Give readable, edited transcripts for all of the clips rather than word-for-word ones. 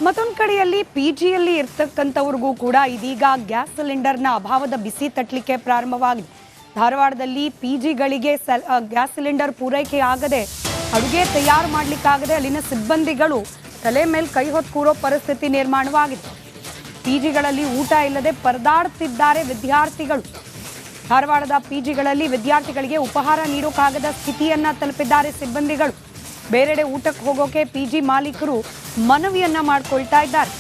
ಮತ್ತೊಂದು ಕಡೆಯಲ್ಲಿ ಪಿಜಿಯಲ್ಲಿ ಇರ್ತಕ್ಕಂಥವ್ರಿಗೂ ಕೂಡ ಇದೀಗ ಗ್ಯಾಸ್ ಸಿಲಿಂಡರ್ನ ಅಭಾವದ ಬಿಸಿ ತಟ್ಟಲಿಕ್ಕೆ ಪ್ರಾರಂಭವಾಗಿದೆ. ಧಾರವಾಡದಲ್ಲಿ ಪಿಜಿಗಳಿಗೆ ಗ್ಯಾಸ್ ಸಿಲಿಂಡರ್ ಪೂರೈಕೆ ಆಗದೆ ಅಡುಗೆ ತಯಾರು ಮಾಡಲಿಕ್ಕಾಗದೆ ಅಲ್ಲಿನ ಸಿಬ್ಬಂದಿಗಳು ತಲೆ ಮೇಲೆ ಕೈ ಹೊತ್ತು ಕೂರೋ ಪರಿಸ್ಥಿತಿ ನಿರ್ಮಾಣವಾಗಿದೆ. ಪಿಜಿಗಳಲ್ಲಿ ಊಟ ಇಲ್ಲದೆ ಪರದಾಡುತ್ತಿದ್ದಾರೆ ವಿದ್ಯಾರ್ಥಿಗಳು. ಧಾರವಾಡದ ಪಿಜಿಗಳಲ್ಲಿ ವಿದ್ಯಾರ್ಥಿಗಳಿಗೆ ಉಪಹಾರ ನೀಡೋಕ್ಕಾಗದ ಸ್ಥಿತಿಯನ್ನ ತಲುಪಿದ್ದಾರೆ ಸಿಬ್ಬಂದಿಗಳು. ಬೇರೆಡೆ ಊಟಕ್ಕೆ ಹೋಗೋಕೆ ಪಿಜಿ ಮಾಲೀಕರು ಮನವಿಯನ್ನ ಮಾಡಿಕೊಳ್ತಾ ಇದ್ದಾರೆ.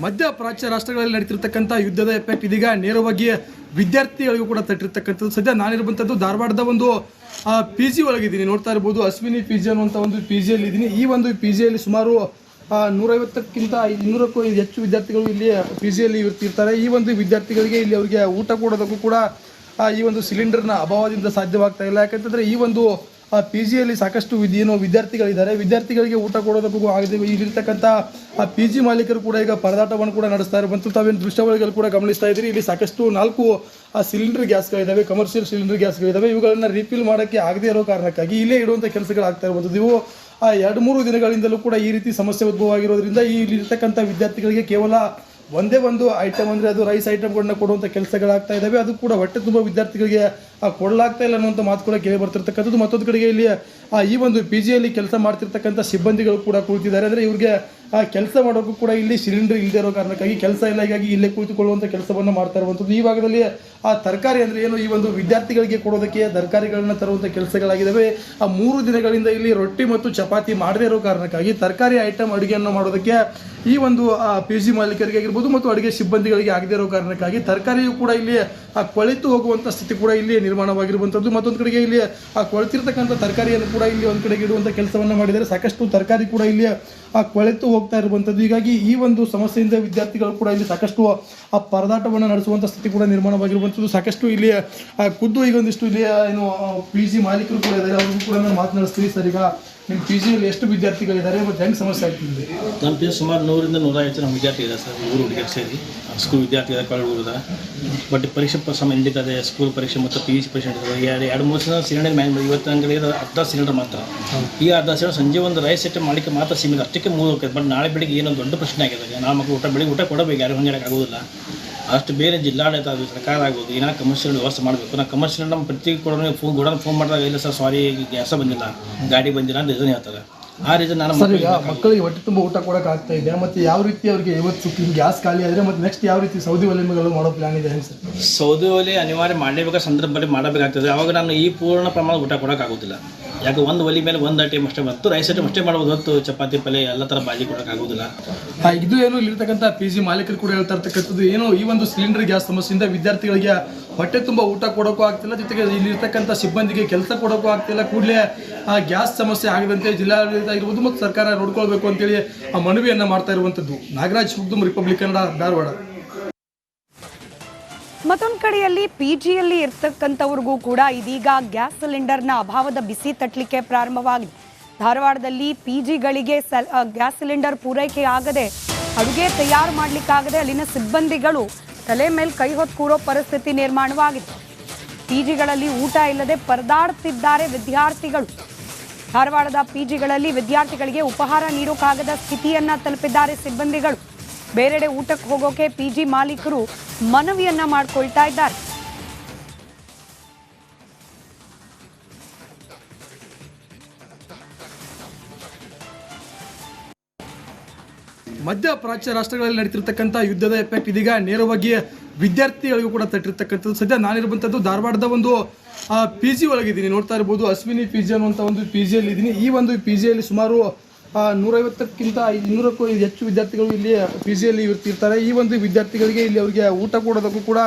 ಮಧ್ಯಪ್ರಾಚ್ಯ ರಾಷ್ಟ್ರಗಳಲ್ಲಿ ನಡೀತಿರ್ತಕ್ಕಂಥ ಯುದ್ಧದ ಎಫೆಕ್ಟ್ ಇದೀಗ ನೇರವಾಗಿ ವಿದ್ಯಾರ್ಥಿಗಳಿಗೂ ಕೂಡ ತಟ್ಟಿರ್ತಕ್ಕಂಥದ್ದು. ಸದ್ಯ ನಾನಿರುವಂಥದ್ದು ಧಾರವಾಡದ ಒಂದು PG ಒಳಗಿದ್ದೀನಿ. ನೋಡ್ತಾ ಇರ್ಬೋದು, ಅಶ್ವಿನಿ PG ಅನ್ನುವಂಥ ಒಂದು PGಯಲ್ಲಿ ಇದ್ದೀನಿ. ಈ ಒಂದು PGಯಲ್ಲಿ ಸುಮಾರು 150ಕ್ಕಿಂತ 200ಕ್ಕೂ ಹೆಚ್ಚು ವಿದ್ಯಾರ್ಥಿಗಳು ಇಲ್ಲಿ PGಯಲ್ಲಿ ಇರ್ತಿರ್ತಾರೆ. ಈ ಒಂದು ವಿದ್ಯಾರ್ಥಿಗಳಿಗೆ ಇಲ್ಲಿ ಅವರಿಗೆ ಊಟ ಕೊಡೋದಕ್ಕೂ ಕೂಡ ಈ ಒಂದು ಸಿಲಿಂಡರ್ನ ಅಭಾವದಿಂದ ಸಾಧ್ಯವಾಗ್ತಾ ಇಲ್ಲ. ಯಾಕಂತಂದರೆ ಈ ಒಂದು PGಯಲ್ಲಿ ಸಾಕಷ್ಟು ವಿದ್ಯಾರ್ಥಿಗಳಿದ್ದಾರೆ. ವಿದ್ಯಾರ್ಥಿಗಳಿಗೆ ಊಟ ಕೊಡೋದಕ್ಕೂ ಆಗದೆ ಇಲ್ಲಿರ್ತಕ್ಕಂಥ PG ಮಾಲೀಕರು ಕೂಡ ಈಗ ಪರದಾಟವನ್ನು ಕೂಡ ನಡೆಸ್ತಾ ಇರುವಂಥ ತಾವೇನು ದೃಶ್ಯಾವಳಿಗಳು ಕೂಡ ಗಮನಿಸ್ತಾ ಇದ್ದೀರಿ. ಇಲ್ಲಿ ಸಾಕಷ್ಟು 4 ಸಿಲಿಂಡರ್ ಗ್ಯಾಸ್ಗಳಿದ್ದಾವೆ, ಕಮರ್ಷಿಯಲ್ ಸಿಲಿಂಡರ್ ಗ್ಯಾಸ್ಗಳಿದ್ದಾವೆ. ಇವುಗಳನ್ನು ರೀಫಿಲ್ ಮಾಡೋಕ್ಕೆ ಆಗದೇ ಇರೋ ಕಾರಣಕ್ಕಾಗಿ ಇಲ್ಲೇ ಇಡುವಂಥ ಕೆಲಸಗಳಾಗ್ತಾ ಇರುವಂಥದ್ದು. ಇವು 2-3 ದಿನಗಳಿಂದಲೂ ಕೂಡ ಈ ರೀತಿ ಸಮಸ್ಯೆ ಉದ್ಭವ ಆಗಿರೋದ್ರಿಂದ ಇಲ್ಲಿರ್ತಕ್ಕಂಥ ವಿದ್ಯಾರ್ಥಿಗಳಿಗೆ ಕೇವಲ ಒಂದೇ ಒಂದು ಐಟಮ್ ಅಂದರೆ ಅದು ರೈಸ್ ಐಟಮ್ಗಳನ್ನ ಕೊಡುವಂಥ ಕೆಲಸಗಳಾಗ್ತಾ ಇದ್ದಾವೆ. ಅದು ಕೂಡ ಹೊಟ್ಟೆ ತುಂಬ ವಿದ್ಯಾರ್ಥಿಗಳಿಗೆ ಕೊಡಲಾಗ್ತಾ ಇಲ್ಲ ಅನ್ನುವಂಥ ಮಾತು ಕೂಡ ಕೇಳಿ ಬರ್ತಿರ್ತಕ್ಕಂಥದ್ದು. ಮತ್ತೊಂದು ಕಡೆಗೆ ಇಲ್ಲಿ ಈ ಒಂದು PGಯಲ್ಲಿ ಕೆಲಸ ಮಾಡ್ತಿರ್ತಕ್ಕಂಥ ಸಿಬ್ಬಂದಿಗಳು ಕೂಡ ಕುಳಿತಿದ್ದಾರೆ. ಅಂದರೆ ಇವ್ರಿಗೆ ಕೆಲಸ ಮಾಡೋಕ್ಕೂ ಕೂಡ ಇಲ್ಲಿ ಸಿಲಿಂಡರ್ ಇಲ್ಲದೆ ಇರೋ ಕಾರಣಕ್ಕಾಗಿ ಕೆಲಸ ಇಲ್ಲ, ಹೀಗಾಗಿ ಇಲ್ಲೇ ಕುಳಿತುಕೊಳ್ಳುವಂಥ ಕೆಲಸವನ್ನು ಮಾಡ್ತಾ ಇರುವಂಥದ್ದು. ಈ ಭಾಗದಲ್ಲಿ ತರಕಾರಿ ಅಂದರೆ ಏನು, ಈ ಒಂದು ವಿದ್ಯಾರ್ಥಿಗಳಿಗೆ ಕೊಡೋದಕ್ಕೆ ತರಕಾರಿಗಳನ್ನ ತರುವಂಥ ಕೆಲಸಗಳಾಗಿದ್ದಾವೆ. 3 ದಿನಗಳಿಂದ ಇಲ್ಲಿ ರೊಟ್ಟಿ ಮತ್ತು ಚಪಾತಿ ಮಾಡದೇ ಇರೋ ಕಾರಣಕ್ಕಾಗಿ ತರಕಾರಿ ಐಟಮ್ ಅಡುಗೆಯನ್ನು ಮಾಡೋದಕ್ಕೆ ಈ ಒಂದು PG ಮಾಲೀಕರಿಗೆ ಆಗಿರ್ಬೋದು ಮತ್ತು ಅಡುಗೆ ಸಿಬ್ಬಂದಿಗಳಿಗೆ ಆಗದೇ ಇರೋ ಕಾರಣಕ್ಕಾಗಿ ತರಕಾರಿಯು ಕೂಡ ಇಲ್ಲಿ ಕೊಳೆತು ಹೋಗುವಂಥ ಸ್ಥಿತಿ ಕೂಡ ಇಲ್ಲಿ ನಿರ್ಮಾಣವಾಗಿರುವಂಥದ್ದು. ಮತ್ತೊಂದು ಕಡೆಗೆ ಇಲ್ಲಿ ಕೊಳೆತಿರ್ತಕ್ಕಂಥ ತರಕಾರಿಯನ್ನು ಕೂಡ ಇಲ್ಲಿ ಒಂದು ಕಡೆಗೆ ಇಡುವಂಥ ಕೆಲಸವನ್ನು ಮಾಡಿದ್ದಾರೆ. ಸಾಕಷ್ಟು ತರಕಾರಿ ಕೂಡ ಇಲ್ಲಿ ಕೊಳೆತು ಹೋಗ್ತಾ ಇರುವಂಥದ್ದು. ಹೀಗಾಗಿ ಈ ಒಂದು ಸಮಸ್ಯೆಯಿಂದ ವಿದ್ಯಾರ್ಥಿಗಳು ಕೂಡ ಇಲ್ಲಿ ಸಾಕಷ್ಟು ಪರದಾಟವನ್ನು ನಡೆಸುವಂಥ ಸ್ಥಿತಿ ಕೂಡ ನಿರ್ಮಾಣವಾಗಿರುವಂಥದ್ದು. ಸಾಕಷ್ಟು ಇಲ್ಲಿ ಖುದ್ದು ಈಗ ಒಂದಿಷ್ಟು ಇಲ್ಲಿ ಏನು PG ಮಾಲೀಕರು ಕೂಡ ಇದ್ದಾರೆ, ಅವ್ರಿಗೂ ಕೂಡ ನಾನು ಮಾತನಾಡಿಸ್ತೀವಿ. ಸರ್, ಈಗ ನಿಮ್ಮ PGಯಲ್ಲಿ ಎಷ್ಟು ವಿದ್ಯಾರ್ಥಿಗಳಿದ್ದಾರೆ ಮತ್ತು ಹೆಂಗೆ ಸಮಸ್ಯೆ ಆಗ್ತಿದೆ? ನಮ್ಮ PG ಸುಮಾರು 100ರಿಂದ 150 ನಮ್ಮ ವಿದ್ಯಾರ್ಥಿ ಇದೆ ಸರ್. 3 ಹುಡುಗಿಯರು ಸೇರಿ ಸ್ಕೂಲ್ ವಿದ್ಯಾರ್ಥಿ ಇದೆ, ಕಾಲೇಜ್ ಹುಡುಗದ. ಬಟ್ ಪರೀಕ್ಷೆ ಸಮಯ ನಡೀತದೆ, ಸ್ಕೂಲ್ ಪರೀಕ್ಷೆ ಮತ್ತು PG ಪರೀಕ್ಷೆ ನಡೀತದೆ. 2-3 ದಿನ ಸಿಲಿಂಡರ್ ಮ್ಯಾನ್ ಇವತ್ತು ಅಂಗಡಿ ಅರ್ಧ ಸಿಲಿಂಡರ್ ಮಾತ್ರ. ಈ ಅರ್ಧ ಸಿಲಿಂಡರ್ ಸಂಜೆ ಒಂದು ರೈಸ್ ಐಟಮ್ ಮಾಡಿಕೆ ಮಾತ್ರ ಸೀಮಿತ, ಅಷ್ಟಕ್ಕೆ ಮೂರು ಹೋಗ್ತದೆ. ಬಟ್ ನಾಳೆ ಬೆಳಿಗ್ಗೆ ಏನೊಂದು ದೊಡ್ಡ ಪ್ರಶ್ನೆ ಆಗಿದೆ. ನಾವು ಮಕ್ಕಳು ಬೆಳಿಗ್ಗೆ ಊಟ ಕೊಡಬೇಕು, ಯಾರು ಹೊಂದಾಡಕ್ಕೆ ಆಗೋದಿಲ್ಲ. ಅಷ್ಟು ಬೇರೆ ಜಿಲ್ಲಾಡಳಿತ ಆಗೋದು, ಸರ್ಕಾರ ಆಗೋದು, ಏನೋ ಕಮರ್ಷಿಯಲ್ ವ್ಯವಸ್ಥೆ ಮಾಡಬೇಕು. ನಾವು ಕಮರ್ಷಿಯಲ್ ನಮ್ಮ ಪ್ರತಿ ಕೊಡೋಣ ಫೋನ್ ಮಾಡಿದಾಗ ಇಲ್ಲ ಸರ್ ಸಾರಿ ಗ್ಯಾಸ ಬಂದಿಲ್ಲ, ಗಾಡಿ ಬಂದಿಲ್ಲ ಅಂತ ರೀಸನ್ ಹೇಳ್ತಾರೆ. ಆ ರೀಸನ್ ನಾನು ಮಕ್ಕಳಿಗೆ ಹೊಟ್ಟೆ ತುಂಬ ಊಟ ಕೊಡೋಕೆ ಆಗ್ತಾ ಇದೆ. ಮತ್ತು ಯಾವ ರೀತಿ ಅವರಿಗೆ ಇವತ್ತು ಗ್ಯಾಸ್ ಖಾಲಿ ಆದರೆ ಮತ್ತು ನೆಕ್ಸ್ಟ್ ಯಾವ ರೀತಿ ಸೌದೆ ಒಲೆಗಳು ಮಾಡೋ ಪ್ಲಾನ್ ಇದೆ ಹೆಂಗೆ ಸರ್? ಸೌದೆ ಒಲೆ ಅನಿವಾರ್ಯ ಮಾಡಲೇಬೇಕಾದ ಸಂದರ್ಭದಲ್ಲಿ ಮಾಡಬೇಕಾಗ್ತದೆ. ಅವಾಗ ನಾನು ಈ ಪೂರ್ಣ ಪ್ರಮಾಣ ಊಟ ಕೊಡೋಕ್ಕಾಗೋದಿಲ್ಲ. ಯಾಕೆ ಒಂದು ಒಲೆ ಮೇಲೆ ಒಂದು ಐಟಮ್ ಅಷ್ಟೇ ಮತ್ತು ರೈಸ್ ಐಟಮ್ ಅಷ್ಟೇ ಮಾಡ್ಬೋದು, ಹೊತ್ತು ಚಪಾತಿ ಪಲ್ಯ ಎಲ್ಲ ಥರ ಬಾಜಿ ಕೊಡೋಕ್ಕಾಗೋದಿಲ್ಲ. ಇದು ಏನು ಇಲ್ಲಿರ್ತಕ್ಕಂಥ PG ಮಾಲೀಕರು ಕೂಡ ಹೇಳ್ತಾ ಇರ್ತಕ್ಕಂಥದ್ದು ಏನು, ಈ ಒಂದು ಸಿಲಿಂಡರ್ ಗ್ಯಾಸ್ ಸಮಸ್ಯೆಯಿಂದ ವಿದ್ಯಾರ್ಥಿಗಳಿಗೆ ಹೊಟ್ಟೆ ತುಂಬ ಊಟ ಕೊಡೋಕ್ಕೂ ಆಗ್ತಿಲ್ಲ, ಜೊತೆಗೆ ಇಲ್ಲಿರ್ತಕ್ಕಂಥ ಸಿಬ್ಬಂದಿಗೆ ಕೆಲಸ ಕೊಡೋಕ್ಕೂ ಆಗ್ತಿಲ್ಲ. ಕೂಡಲೇ ಗ್ಯಾಸ್ ಸಮಸ್ಯೆ ಆಗದಂತೆ ಜಿಲ್ಲಾಡಳಿತ ಇರ್ಬೋದು ಮತ್ತು ಸರ್ಕಾರ ನೋಡ್ಕೊಳ್ಬೇಕು ಅಂತೇಳಿ ಮನವಿಯನ್ನು ಮಾಡ್ತಾ ಇರುವಂಥದ್ದು. ನಾಗರಾಜ್ ಹುಗ್ದುಂ, ರಿಪಬ್ಲಿಕ್ ಕನ್ನಡ, ಧಾರವಾಡ. ಮತ್ತೊಂದು ಕಡೆಯಲ್ಲಿ PGಯಲ್ಲಿ ಇರ್ತಕ್ಕಂಥವ್ರಿಗೂ ಕೂಡ ಇದೀಗ ಗ್ಯಾಸ್ ಸಿಲಿಂಡರ್ನ ಅಭಾವದ ಬಿಸಿ ತಟ್ಟಲಿಕ್ಕೆ ಪ್ರಾರಂಭವಾಗಿದೆ. ಧಾರವಾಡದಲ್ಲಿ ಪಿಜಿಗಳಿಗೆ ಗ್ಯಾಸ್ ಸಿಲಿಂಡರ್ ಪೂರೈಕೆ ಆಗದೆ ಅಡುಗೆ ತಯಾರು ಮಾಡಲಿಕ್ಕಾಗದೆ ಅಲ್ಲಿನ ಸಿಬ್ಬಂದಿಗಳು ತಲೆ ಮೇಲೆ ಕೈ ಹೊತ್ತು ಕೂರೋ ಪರಿಸ್ಥಿತಿ ನಿರ್ಮಾಣವಾಗಿದೆ. PGಗಳಲ್ಲಿ ಊಟ ಇಲ್ಲದೆ ಪರದಾಡುತ್ತಿದ್ದಾರೆ ವಿದ್ಯಾರ್ಥಿಗಳು. ಧಾರವಾಡದ PGಗಳಲ್ಲಿ ವಿದ್ಯಾರ್ಥಿಗಳಿಗೆ ಉಪಹಾರ ನೀಡೋಕ್ಕಾಗದ ಸ್ಥಿತಿಯನ್ನ ತಲುಪಿದ್ದಾರೆ ಸಿಬ್ಬಂದಿಗಳು. ಬೇರೆಡೆ ಊಟಕ್ಕೆ ಹೋಗೋಕೆ PG ಮಾಲೀಕರು ಮನವಿಯನ್ನ ಮಾಡಿಕೊಳ್ತಾ ಇದ್ದಾರೆ. ಮಧ್ಯಪ್ರಾಚ್ಯ ರಾಷ್ಟ್ರಗಳಲ್ಲಿ ನಡೀತಿರ್ತಕ್ಕಂಥ ಯುದ್ಧದ ಎಫೆಕ್ಟ್ ಇದೀಗ ನೇರವಾಗಿ ವಿದ್ಯಾರ್ಥಿಗಳಿಗೂ ಕೂಡ ತಟ್ಟಿರ್ತಕ್ಕಂಥದ್ದು. ಸದ್ಯ ನಾನಿರುವಂಥದ್ದು ಧಾರವಾಡದ ಒಂದು PG ಒಳಗಿದ್ದೀನಿ. ನೋಡ್ತಾ ಇರ್ಬೋದು, ಅಶ್ವಿನಿ PG ಅನ್ನುವಂಥ ಒಂದು PGಯಲ್ಲಿ ಇದ್ದೀನಿ. ಈ ಒಂದು PGಯಲ್ಲಿ ಸುಮಾರು 150ಕ್ಕಿಂತ 200ಕ್ಕೂ ಹೆಚ್ಚು ವಿದ್ಯಾರ್ಥಿಗಳು ಇಲ್ಲಿ PGಯಲ್ಲಿ ಇರ್ತಿರ್ತಾರೆ. ಈ ಒಂದು ವಿದ್ಯಾರ್ಥಿಗಳಿಗೆ ಇಲ್ಲಿ ಅವರಿಗೆ ಊಟ ಕೊಡೋದಕ್ಕೂ ಕೂಡ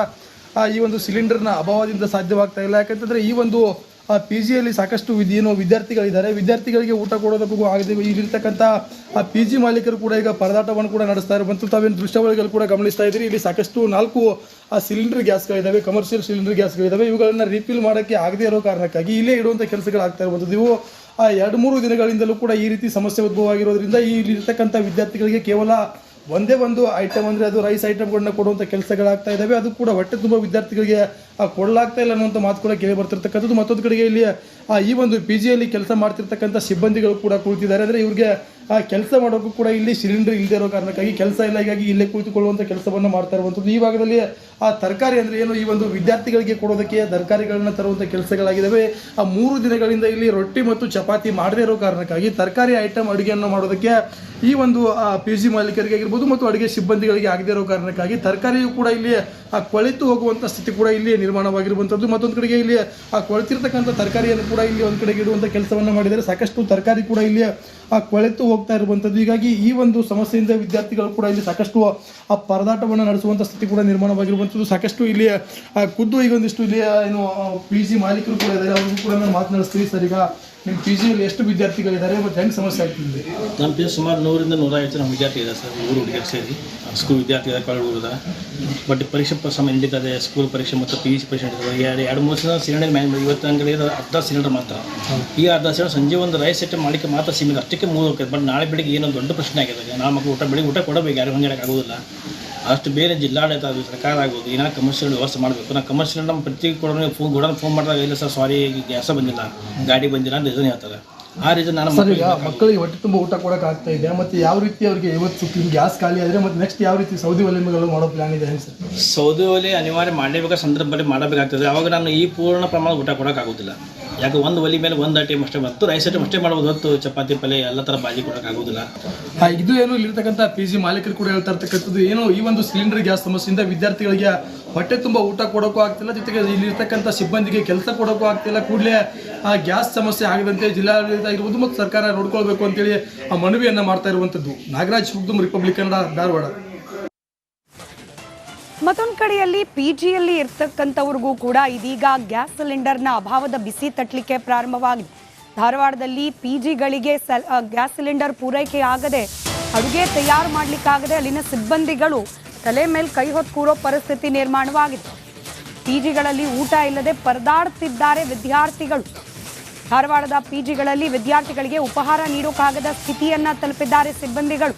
ಈ ಒಂದು ಸಿಲಿಂಡರ್ನ ಅಭಾವದಿಂದ ಸಾಧ್ಯವಾಗ್ತಾ ಇಲ್ಲ. ಯಾಕಂತಂದರೆ ಈ ಒಂದು PGಯಲ್ಲಿ ಸಾಕಷ್ಟು ವಿದ್ಯಾರ್ಥಿಗಳಿದ್ದಾರೆ. ವಿದ್ಯಾರ್ಥಿಗಳಿಗೆ ಊಟ ಕೊಡೋದಕ್ಕೂ ಆಗದೆ ಇಲ್ಲಿರ್ತಕ್ಕಂಥ PG ಮಾಲೀಕರು ಕೂಡ ಈಗ ಪರದಾಟವನ್ನು ಕೂಡ ನಡೆಸ್ತಾ ಇರುವಂಥದ್ದು. ತಾವೇನು ದೃಶ್ಯಾವಳಿಗಳು ಕೂಡ ಗಮನಿಸ್ತಾ ಇದ್ದೀರಿ. ಇಲ್ಲಿ ಸಾಕಷ್ಟು 4 ಸಿಲಿಂಡರ್ ಗ್ಯಾಸ್ಗಳಿದ್ದಾವೆ, ಕಮರ್ಷಿಯಲ್ ಸಿಲಿಂಡರ್ ಗ್ಯಾಸ್ಗಳಿದ್ದಾವೆ. ಇವುಗಳನ್ನು ರೀಫಿಲ್ ಮಾಡೋಕ್ಕೆ ಆಗದೇ ಇರೋ ಕಾರಣಕ್ಕಾಗಿ ಇಲ್ಲೇ ಇಡುವಂಥ ಕೆಲಸಗಳಾಗ್ತಾ ಇರುವಂಥದ್ದು. ಇವು 2-3 ದಿನಗಳಿಂದಲೂ ಕೂಡ ಈ ರೀತಿ ಸಮಸ್ಯೆ ಉದ್ಭವ ಆಗಿರೋದ್ರಿಂದ ಇಲ್ಲಿರ್ತಕ್ಕಂಥ ವಿದ್ಯಾರ್ಥಿಗಳಿಗೆ ಕೇವಲ ಒಂದೇ ಒಂದು ಐಟಮ್ ಅಂದರೆ ಅದು ರೈಸ್ ಐಟಮ್ಗಳನ್ನ ಕೊಡುವಂಥ ಕೆಲಸಗಳಾಗ್ತಾ ಇದ್ದಾವೆ. ಅದು ಕೂಡ ಹೊಟ್ಟೆ ತುಂಬ ವಿದ್ಯಾರ್ಥಿಗಳಿಗೆ ಕೊಡಲಾಗ್ತಾ ಇಲ್ಲ ಅನ್ನುವಂಥ ಮಾತು ಕೂಡ ಕೇಳಿ ಬರ್ತಿರ್ತಕ್ಕಂಥದ್ದು. ಮತ್ತೊಂದು ಕಡೆಗೆ ಇಲ್ಲಿ ಈ ಒಂದು ಪಿ ಜಿಯಲ್ಲಿ ಕೆಲಸ ಮಾಡ್ತಿರ್ತಕ್ಕಂಥ ಸಿಬ್ಬಂದಿಗಳು ಕೂಡ ಕುಳಿತಿದ್ದಾರೆ. ಅಂದರೆ ಇವ್ರಿಗೆ ಕೆಲಸ ಮಾಡೋಕ್ಕೂ ಕೂಡ ಇಲ್ಲಿ ಸಿಲಿಂಡರ್ ಇಲ್ಲದೆ ಇರೋ ಕಾರಣಕ್ಕಾಗಿ ಕೆಲಸ ಇಲ್ಲ, ಹೀಗಾಗಿ ಇಲ್ಲೇ ಕುಳಿತುಕೊಳ್ಳುವಂಥ ಕೆಲಸವನ್ನು ಮಾಡ್ತಾ ಇರುವಂಥದ್ದು. ಈ ಭಾಗದಲ್ಲಿ ತರಕಾರಿ ಅಂದರೆ ಏನು, ಈ ಒಂದು ವಿದ್ಯಾರ್ಥಿಗಳಿಗೆ ಕೊಡೋದಕ್ಕೆ ತರಕಾರಿಗಳನ್ನ ತರುವಂಥ ಕೆಲಸಗಳಾಗಿದ್ದಾವೆ. 3 ದಿನಗಳಿಂದ ಇಲ್ಲಿ ರೊಟ್ಟಿ ಮತ್ತು ಚಪಾತಿ ಮಾಡದೇ ಇರೋ ಕಾರಣಕ್ಕಾಗಿ ತರಕಾರಿ ಐಟಮ್ ಅಡುಗೆಯನ್ನು ಮಾಡೋದಕ್ಕೆ ಈ ಒಂದು ಪಿ ಜಿ ಮಾಲೀಕರಿಗೆ ಆಗಿರ್ಬೋದು ಮತ್ತು ಅಡುಗೆ ಸಿಬ್ಬಂದಿಗಳಿಗೆ ಆಗದೇ ಇರೋ ಕಾರಣಕ್ಕಾಗಿ ತರಕಾರಿಯು ಕೂಡ ಇಲ್ಲಿ ಕೊಳೆತು ಹೋಗುವಂಥ ಸ್ಥಿತಿ ಕೂಡ ಇಲ್ಲಿ ನಿರ್ಮಾಣವಾಗಿರುವಂಥದ್ದು. ಮತ್ತೊಂದು ಕಡೆಗೆ ಇಲ್ಲಿ ಕೊಳೆತಿರ್ತಕ್ಕಂಥ ತರಕಾರಿಯನ್ನು ಕೂಡ ಇಲ್ಲಿ ಒಂದು ಕಡೆಗೆ ಇಡುವಂಥ ಕೆಲಸವನ್ನು ಮಾಡಿದರೆ ಸಾಕಷ್ಟು ತರಕಾರಿ ಕೂಡ ಇಲ್ಲಿ ಕೊಳೆತು ಹೋಗ್ತಾ ಇರುವಂಥದ್ದು. ಹೀಗಾಗಿ ಈ ಒಂದು ಸಮಸ್ಯೆಯಿಂದ ವಿದ್ಯಾರ್ಥಿಗಳು ಕೂಡ ಇಲ್ಲಿ ಸಾಕಷ್ಟು ಪರದಾಟವನ್ನು ನಡೆಸುವಂಥ ಸ್ಥಿತಿ ಕೂಡ ನಿರ್ಮಾಣವಾಗಿರುವಂಥದ್ದು. ಸಾಕಷ್ಟು ಇಲ್ಲಿ ಖುದ್ದು ಈಗ ಒಂದಿಷ್ಟು ಇಲ್ಲಿ ಏನು ಪಿ ಜಿ ಮಾಲೀಕರು ಕೂಡ ಇದ್ದಾರೆ, ಅವ್ರಿಗೂ ಕೂಡ ನಾನು ಮಾತನಾಡಿಸ್ತೀವಿ. ಸರ್, ಈಗ ನಿಮ್ಮ ಪಿ ಜಿಯಲ್ಲಿ ಎಷ್ಟು ವಿದ್ಯಾರ್ಥಿಗಳಿದ್ದಾರೆ ಮತ್ತು ಹೆಂಗೆ ಸಮಸ್ಯೆ ಆಗ್ತಿದೆ? ನಮ್ಮ ಪಿ ಜಿ ಸುಮಾರು 100 ರಿಂದ 150 ಜನ ವಿದ್ಯಾರ್ಥಿ ಇದೆ ಸರ್. 3 ಹುಡುಗಿಯರು ಸೇರಿ ಸ್ಕೂಲ್ ವಿದ್ಯಾರ್ಥಿ ಇದೆ, ಕಳೆದ ಬಟ್ ಪರೀಕ್ಷೆ ಸಮಯ ನಡೀತದೆ. ಸ್ಕೂಲ್ ಪರೀಕ್ಷೆ ಮತ್ತು ಪಿ ಜಿ ಪರೀಕ್ಷೆ ನಡೀತದೆ. 2-3 ದಿನ ಸಿಲಿಂಡರ್ ಮ್ಯಾನ್ ಇವತ್ತು ಅಂಗಡಿ ಅರ್ಧ ಸಿಲಿಂಡರ್ ಮಾತ್ರ. ಈ ಅರ್ಧ ಸಿಲಿಂಡರ್ ಸಂಜೆ ಒಂದು ರೈಸ್ ಐಟಮ್ ಮಾಡಲಿಕ್ಕೆ ಮಾತ್ರ ಸೀಮಿತ, ಅಷ್ಟಕ್ಕೆ ಹೋಗ್ತದೆ. ಬಟ್ ನಾಳೆ ಬೆಳಿಗ್ಗೆ ಏನೊಂದು ದೊಡ್ಡ ಪ್ರಶ್ನೆ ಆಗಿದೆ. ನಾವು ಮಕ್ಕಳು ಬೆಳಿಗ್ಗೆ ಊಟ ಕೊಡಬೇಕು, ಯಾರು ಹಂಗೆ ಆಗೋದಿಲ್ಲ. ಅಷ್ಟು ಬೇರೆ ಜಿಲ್ಲಾಡಳಿತ ಅದು ಸರ್ಕಾರ ಆಗ್ಬೋದು, ಏನೋ ಕಮರ್ಷಿಯಲ್ ವ್ಯವಸ್ಥೆ ಮಾಡಬೇಕು. ನಾವು ಕಮರ್ಷಿಯಲ್ ನಮ್ಮ ಪ್ರತಿ ಕೊಡೋಣ ಫೋನ್ ಮಾಡಿದಾಗ ಇಲ್ಲ ಸರ್ ಸಾರಿ ಗ್ಯಾಸ ಬಂದಿಲ್ಲ, ಗಾಡಿ ಬಂದಿಲ್ಲ ಅಂತ ರೀಸನ್ ಹೇಳ್ತಾರೆ. ಆ ರೀಸನ್ ನಾನು ಮಕ್ಕಳಿಗೆ ಹೊಟ್ಟೆ ತುಂಬ ಊಟ ಕೊಡೋಕೆ ಆಗ್ತಾ ಇದೆ. ಮತ್ತು ಯಾವ ರೀತಿ ಅವರಿಗೆ ಇವತ್ತು ಗ್ಯಾಸ್ ಖಾಲಿ ಆದರೆ ಮತ್ತು ನೆಕ್ಸ್ಟ್ ಯಾವ ರೀತಿ ಸೌದಿ ಒಲೆಗಳು ಮಾಡೋ ಪ್ಲಾನ್ ಇದೆ ಹೆಂಗೆ ಸರ್? ಸೌದಿ ಒಲೆ ಅನಿವಾರ್ಯ ಮಾಡಲೇಬೇಕಾದ ಸಂದರ್ಭದಲ್ಲಿ ಮಾಡಬೇಕಾಗ್ತದೆ. ಅವಾಗ ನಾನು ಈ ಪೂರ್ಣ ಪ್ರಮಾಣ ಊಟ ಕೊಡೋಕ್ಕಾಗೋದಿಲ್ಲ. ಯಾಕೆ ಒಂದು ಒಲೆ ಮೇಲೆ ಒಂದು ಐಟಮ್ ಅಷ್ಟೇ ಮತ್ತು ರೈಸ್ ಐಟಮ್ ಅಷ್ಟೇ ಮಾಡ್ಬೋದು, ಹೊತ್ತು ಚಪಾತಿ ಪಲ್ಯ ಎಲ್ಲ ಥರ ಬಾಜಿ ಕೊಡೋಕ್ಕಾಗೋದಿಲ್ಲ. ಇದು ಏನು ಇಲ್ಲಿರ್ತಕ್ಕಂಥ ಪಿ ಜಿ ಮಾಲೀಕರು ಕೂಡ ಹೇಳ್ತಾ ಇರ್ತಕ್ಕಂಥದ್ದು, ಏನೋ ಈ ಒಂದು ಸಿಲಿಂಡರ್ ಗ್ಯಾಸ್ ಸಮಸ್ಯೆಯಿಂದ ವಿದ್ಯಾರ್ಥಿಗಳಿಗೆ ಹೊಟ್ಟೆ ತುಂಬ ಊಟ ಕೊಡೋಕ್ಕೂ ಆಗ್ತಿಲ್ಲ, ಜೊತೆಗೆ ಇಲ್ಲಿರ್ತಕ್ಕಂಥ ಸಿಬ್ಬಂದಿಗೆ ಕೆಲಸ ಕೊಡೋಕ್ಕೂ ಆಗ್ತಿಲ್ಲ. ಕೂಡಲೇ ಗ್ಯಾಸ್ ಸಮಸ್ಯೆ ಆಗದಂತೆ ಜಿಲ್ಲಾಡಳಿತ ಆಗಿರ್ಬೋದು ಮತ್ತು ಸರ್ಕಾರ ನೋಡ್ಕೊಳ್ಬೇಕು ಅಂತೇಳಿ ಮನವಿಯನ್ನು ಮಾಡ್ತಾ ಇರುವಂಥದ್ದು. ನಾಗರಾಜ್ ಹುಗ್ದುಂ, ರಿಪಬ್ಲಿಕ್ ಕನ್ನಡ, ಧಾರವಾಡ. ಮತ್ತೊಂದು ಕಡೆಯಲ್ಲಿ ಪಿ ಜಿಯಲ್ಲಿ ಇರ್ತಕ್ಕಂಥವ್ರಿಗೂ ಕೂಡ ಇದೀಗ ಗ್ಯಾಸ್ ಸಿಲಿಂಡರ್ನ ಅಭಾವದ ಬಿಸಿ ತಟ್ಟಲಿಕ್ಕೆ ಪ್ರಾರಂಭವಾಗಿದೆ. ಧಾರವಾಡದಲ್ಲಿ ಪಿ ಜಿಗಳಿಗೆ ಗ್ಯಾಸ್ ಸಿಲಿಂಡರ್ ಪೂರೈಕೆ ಆಗದೆ ಅಡುಗೆ ತಯಾರು ಮಾಡಲಿಕ್ಕಾಗದೆ ಅಲ್ಲಿನ ಸಿಬ್ಬಂದಿಗಳು ತಲೆ ಮೇಲೆ ಕೈ ಹೊತ್ತು ಕೂರೋ ಪರಿಸ್ಥಿತಿ ನಿರ್ಮಾಣವಾಗಿದೆ. ಪಿ ಜಿಗಳಲ್ಲಿ ಊಟ ಇಲ್ಲದೆ ಪರದಾಡ್ತಿದ್ದಾರೆ ವಿದ್ಯಾರ್ಥಿಗಳು. ಧಾರವಾಡದ ಪಿ ಜಿಗಳಲ್ಲಿ ವಿದ್ಯಾರ್ಥಿಗಳಿಗೆ ಉಪಹಾರ ನೀಡೋಕ್ಕಾಗದ ಸ್ಥಿತಿಯನ್ನ ತಲುಪಿದ್ದಾರೆ ಸಿಬ್ಬಂದಿಗಳು.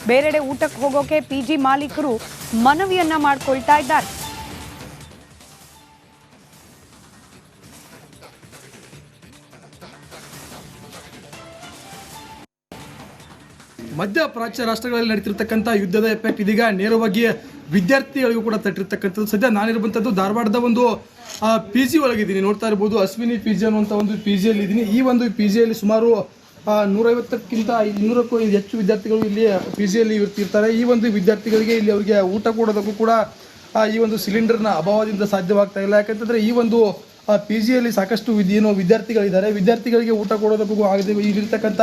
ಬೇರೆಡೆ ಊಟಕ್ಕೆ ಹೋಗೋಕೆ ಪಿ ಜಿ ಮಾಲೀಕರು ಮನವಿಯನ್ನ ಮಾಡಿಕೊಳ್ತಾ ಇದ್ದಾರೆ. ಮಧ್ಯ ಪ್ರಾಚ್ಯ ರಾಷ್ಟ್ರಗಳಲ್ಲಿ ನಡೀತಿರ್ತಕ್ಕಂಥ ಯುದ್ಧದ ಎಫೆಕ್ಟ್ ಇದೀಗ ನೇರವಾಗಿ ವಿದ್ಯಾರ್ಥಿಗಳಿಗೂ ಕೂಡ ತಟ್ಟಿರ್ತಕ್ಕಂಥದ್ದು. ಸದ್ಯ ನಾನಿರುವಂಥದ್ದು ಧಾರವಾಡದ ಒಂದು ಪಿ ಜಿ ಒಳಗಿದ್ದೀನಿ. ನೋಡ್ತಾ ಇರ್ಬೋದು, ಅಶ್ವಿನಿ ಪಿ ಜಿ ಅನ್ನುವಂಥ ಒಂದು ಪಿ ಜಿಯಲ್ಲಿ ಇದ್ದೀನಿ. ಈ ಒಂದು ಪಿ ಜಿಯಲ್ಲಿ ಸುಮಾರು 150ಕ್ಕಿಂತ 200ಕ್ಕೂ ಹೆಚ್ಚು ವಿದ್ಯಾರ್ಥಿಗಳು ಇಲ್ಲಿ ಪಿ ಜಿಯಲ್ಲಿ ಇರ್ತಿರ್ತಾರೆ. ಈ ಒಂದು ವಿದ್ಯಾರ್ಥಿಗಳಿಗೆ ಇಲ್ಲಿ ಅವರಿಗೆ ಊಟ ಕೊಡೋದಕ್ಕೂ ಕೂಡ ಈ ಒಂದು ಸಿಲಿಂಡರ್ನ ಅಭಾವದಿಂದ ಸಾಧ್ಯವಾಗ್ತಾ ಇಲ್ಲ. ಯಾಕಂತಂದರೆ ಈ ಒಂದು ಪಿ ಜಿಯಲ್ಲಿ ಸಾಕಷ್ಟು ವಿದ್ಯಾರ್ಥಿಗಳಿದ್ದಾರೆ. ವಿದ್ಯಾರ್ಥಿಗಳಿಗೆ ಊಟ ಕೊಡೋದಕ್ಕೂ ಆಗದೆ ಇಲ್ಲಿರ್ತಕ್ಕಂಥ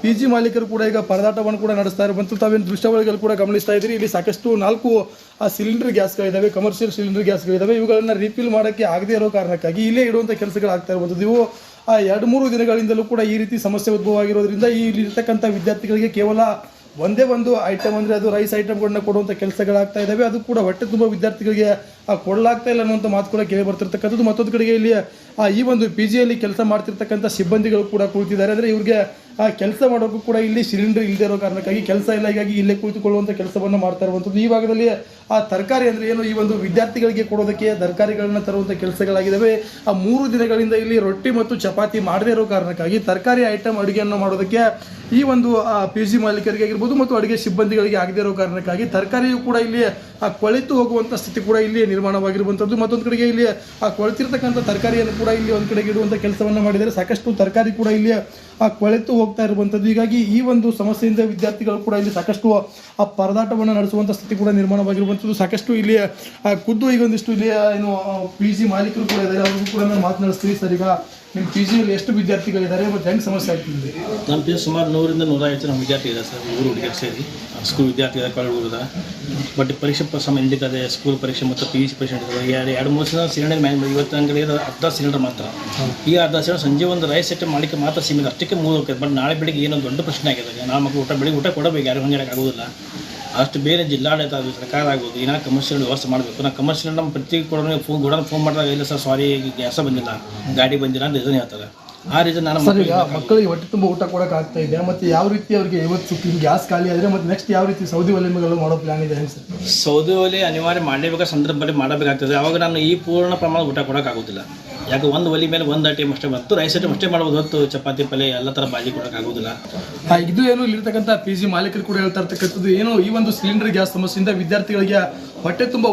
ಪಿ ಜಿ ಮಾಲೀಕರು ಕೂಡ ಈಗ ಪರದಾಟವನ್ನು ಕೂಡ ನಡೆಸ್ತಾ ಇರುವಂಥ ತಾವೇನು ದೃಶ್ಯಾವಳಿಗಳು ಕೂಡ ಗಮನಿಸ್ತಾ ಇದ್ದೀರಿ. ಇಲ್ಲಿ ಸಾಕಷ್ಟು 4 ಸಿಲಿಂಡರ್ ಗ್ಯಾಸ್ಗಳಿದ್ದಾವೆ, ಕಮರ್ಷಿಯಲ್ ಸಿಲಿಂಡರ್ ಗ್ಯಾಸ್ಗಳಿದ್ದಾವೆ. ಇವುಗಳನ್ನು ರೀಫಿಲ್ ಮಾಡೋಕ್ಕೆ ಆಗದೇ ಇರೋ ಕಾರಣಕ್ಕಾಗಿ ಇಲ್ಲೇ ಇಡುವಂಥ ಕೆಲಸಗಳಾಗ್ತಾ ಇರುವಂಥದ್ದು. ಇವು 2-3 ದಿನಗಳಿಂದಲೂ ಕೂಡ ಈ ರೀತಿ ಸಮಸ್ಯೆ ಉದ್ಭವ ಆಗಿರೋದ್ರಿಂದ ಇಲ್ಲಿರ್ತಕ್ಕಂಥ ವಿದ್ಯಾರ್ಥಿಗಳಿಗೆ ಕೇವಲ ಒಂದೇ ಒಂದು ಐಟಮ್ ಅಂದರೆ ಅದು ರೈಸ್ ಐಟಮ್ಗಳನ್ನ ಕೊಡುವಂಥ ಕೆಲಸಗಳಾಗ್ತಾ ಇದ್ದಾವೆ. ಅದು ಕೂಡ ಹೊಟ್ಟೆ ತುಂಬ ವಿದ್ಯಾರ್ಥಿಗಳಿಗೆ ಕೊಡಲಾಗ್ತಾ ಇಲ್ಲ ಅನ್ನುವಂಥ ಮಾತು ಕೂಡ ಕೇಳಿ ಬರ್ತಿರ್ತಕ್ಕಂಥದ್ದು. ಮತ್ತೊಂದು ಕಡೆಗೆ ಇಲ್ಲಿ ಈ ಒಂದು ಪಿ ಜಿಯಲ್ಲಿ ಕೆಲಸ ಮಾಡ್ತಿರ್ತಕ್ಕಂಥ ಸಿಬ್ಬಂದಿಗಳು ಕೂಡ ಕುಳಿತಿದ್ದಾರೆ. ಅಂದರೆ ಇವ್ರಿಗೆ ಕೆಲಸ ಮಾಡೋಕ್ಕೂ ಕೂಡ ಇಲ್ಲಿ ಸಿಲಿಂಡರ್ ಇಲ್ಲದೆ ಇರೋ ಕಾರಣಕ್ಕಾಗಿ ಕೆಲಸ ಇಲ್ಲ, ಹೀಗಾಗಿ ಇಲ್ಲೇ ಕುಳಿತುಕೊಳ್ಳುವಂಥ ಕೆಲಸವನ್ನು ಮಾಡ್ತಾ ಇರುವಂಥದ್ದು. ಈ ಭಾಗದಲ್ಲಿ ತರಕಾರಿ ಅಂದರೆ ಏನು, ಈ ಒಂದು ವಿದ್ಯಾರ್ಥಿಗಳಿಗೆ ಕೊಡೋದಕ್ಕೆ ತರಕಾರಿಗಳನ್ನ ತರುವಂಥ ಕೆಲಸಗಳಾಗಿದ್ದಾವೆ. 3 ದಿನಗಳಿಂದ ಇಲ್ಲಿ ರೊಟ್ಟಿ ಮತ್ತು ಚಪಾತಿ ಮಾಡದೇ ಇರೋ ಕಾರಣಕ್ಕಾಗಿ ತರಕಾರಿ ಐಟಮ್ ಅಡುಗೆಯನ್ನು ಮಾಡೋದಕ್ಕೆ ಈ ಒಂದು ಪಿ ಜಿ ಮಾಲೀಕರಿಗೆ ಆಗಿರ್ಬೋದು ಮತ್ತು ಅಡುಗೆ ಸಿಬ್ಬಂದಿಗಳಿಗೆ ಆಗದೇ ಇರೋ ಕಾರಣಕ್ಕಾಗಿ ತರಕಾರಿಯು ಕೂಡ ಇಲ್ಲಿ ಕೊಳೆತು ಹೋಗುವಂಥ ಸ್ಥಿತಿ ಕೂಡ ಇಲ್ಲಿ ನಿರ್ಮಾಣವಾಗಿರುವಂಥದ್ದು. ಮತ್ತೊಂದು ಕಡೆಗೆ ಇಲ್ಲಿ ಕೊಳೆತಿರ್ತಕ್ಕಂಥ ತರಕಾರಿಯನ್ನು ಕೂಡ ಇಲ್ಲಿ ಒಂದು ಕಡೆಗೆ ಇಡುವಂಥ ಕೆಲಸವನ್ನು ಮಾಡಿದರೆ ಸಾಕಷ್ಟು ತರಕಾರಿ ಕೂಡ ಇಲ್ಲಿ ಕೊಳೆತು ಹೋಗ್ತಾ ಇರುವಂಥದ್ದು. ಹೀಗಾಗಿ ಈ ಒಂದು ಸಮಸ್ಯೆಯಿಂದ ವಿದ್ಯಾರ್ಥಿಗಳು ಕೂಡ ಇಲ್ಲಿ ಸಾಕಷ್ಟು ಪರದಾಟವನ್ನು ನಡೆಸುವಂಥ ಸ್ಥಿತಿ ಕೂಡ ನಿರ್ಮಾಣವಾಗಿರುವಂಥದ್ದು. ಸಾಕಷ್ಟು ಇಲ್ಲಿ ಖುದ್ದು ಈಗ ಒಂದಿಷ್ಟು ಇಲ್ಲಿ ಏನು ಪಿ ಜಿ ಮಾಲೀಕರು ಕೂಡ ಇದ್ದಾರೆ, ಅವ್ರಿಗೂ ಕೂಡ ನಾನು ಮಾತನಾಡಿಸ್ತೀವಿ. ಸರ್, ಈಗ ನಿಮ್ಮ ಪಿ ಜಿಯಲ್ಲಿ ಎಷ್ಟು ವಿದ್ಯಾರ್ಥಿಗಳಿದ್ದಾರೆ ಮತ್ತು ಹೆಂಗೆ ಸಮಸ್ಯೆ ಆಗ್ತಿದೆ? ನಮ್ಮ ಪಿ ಜಿ ಸುಮಾರು 100 ರಿಂದ 150 ಜನ ವಿದ್ಯಾರ್ಥಿ ಇದೆ ಸರ್. 3 ಹುಡುಗಿಯರು ಸೇರಿ ಸ್ಕೂಲ್ ವಿದ್ಯಾರ್ಥಿ ಇದೆ, ಕಳೆದ ಬಟ್ ಪರೀಕ್ಷೆ ಸಮಯ ನಡೀತದೆ. ಸ್ಕೂಲ್ ಪರೀಕ್ಷೆ ಮತ್ತು ಪಿ ಜಿ ಪರೀಕ್ಷೆ ನಡೀತದೆ. 2-3 ದಿನ ಸಿಲಿಂಡರ್ ಮ್ಯಾನ್ ಇವತ್ತು ಅಂಗಡಿ ಅರ್ಧ ಸಿಲಿಂಡರ್ ಮಾತ್ರ. ಈ ಅರ್ಧ ಸಿಲಿಂಡರ್ ಸಂಜೆ ಒಂದು ರೈಸ್ ಐಟಮ್ ಮಾಡಲಿಕ್ಕೆ ಮಾತ್ರ ಸೀಮಿತ, ಅಷ್ಟಕ್ಕೆ ಹೋಗ್ತದೆ. ಬಟ್ ನಾಳೆ ಬೆಳಿಗ್ಗೆ ಏನೊಂದು ದೊಡ್ಡ ಪ್ರಶ್ನೆ ಆಗಿದೆ. ನಾವು ಮಕ್ಕಳು ಬೆಳಿಗ್ಗೆ ಊಟ ಕೊಡಬೇಕು, ಯಾರು ಹಂಗೆ ಆಗೋದಿಲ್ಲ. ಅಷ್ಟು ಬೇರೆ ಜಿಲ್ಲಾಡಳಿತ ಅದು ಸರ್ಕಾರ ಆಗ್ಬೋದು, ಏನೋ ಕಮರ್ಷಿಯಲ್ ವ್ಯವಸ್ಥೆ ಮಾಡಬೇಕು. ನಾವು ಕಮರ್ಷಿಯಲ್ ನಮ್ಮ ಪ್ರತಿ ಕೊಡೋಣ ಫೋನ್ ಮಾಡಿದಾಗ ಇಲ್ಲ ಸರ್ ಸಾರಿ ಗ್ಯಾಸ ಬಂದಿಲ್ಲ, ಗಾಡಿ ಬಂದಿಲ್ಲ ಅಂತ ರೀಸನ್ ಹೇಳ್ತಾರೆ. ಆ ರೀಸನ್ ನಾನು ಸರ್ ಈಗ ಮಕ್ಕಳಿಗೆ ಹೊಟ್ಟೆ ತುಂಬ ಊಟ ಕೊಡೋಕೆ ಆಗ್ತಾ ಇದೆ ಮತ್ತು ಯಾವ ರೀತಿ ಅವರಿಗೆ ಇವತ್ತು ಗ್ಯಾಸ್ ಖಾಲಿ ಆದರೆ ಮತ್ತು ನೆಕ್ಸ್ಟ್ ಯಾವ ರೀತಿ ಸೌದೆ ಒಲೆ ಮೇಲೆ ಮಾಡೋ ಪ್ಲಾನ್ ಇದೆ ಹೆಂಗೆ ಸರ್? ಸೌದೆ ಒಲೆ ಅನಿವಾರ್ಯ ಮಾಡಲೇಬೇಕಾದ ಸಂದರ್ಭದಲ್ಲಿ ಮಾಡಬೇಕಾಗ್ತದೆ. ಅವಾಗ ನಾನು ಈ ಪೂರ್ಣ ಪ್ರಮಾಣ ಊಟ ಕೊಡೋಕ್ಕಾಗೋದಿಲ್ಲ. ಯಾಕೆ ಒಂದು ಒಲೆ ಮೇಲೆ ಒಂದು ಐಟಮ್ ಅಷ್ಟೇ ಮತ್ತು ರೈಸ್ ಐಟಮ್ ಅಷ್ಟೇ ಮಾಡ್ಬೋದು, ಹೊತ್ತು ಚಪಾತಿ ಪಲ್ಯ ಎಲ್ಲ ಥರ ಬಾಜಿ ಕೊಡೋಕ್ಕಾಗೋದಿಲ್ಲ. ಇದು ಏನು ಇಲ್ಲಿರ್ತಕ್ಕಂಥ PG ಮಾಲೀಕರು ಕೂಡ ಹೇಳ್ತಾ ಇರ್ತಕ್ಕಂಥದ್ದು ಏನು ಈ ಒಂದು ಸಿಲಿಂಡರ್ ಗ್ಯಾಸ್ ಸಮಸ್ಯೆಯಿಂದ ವಿದ್ಯಾರ್ಥಿಗಳಿಗೆ ಹೊಟ್ಟೆ ತುಂಬ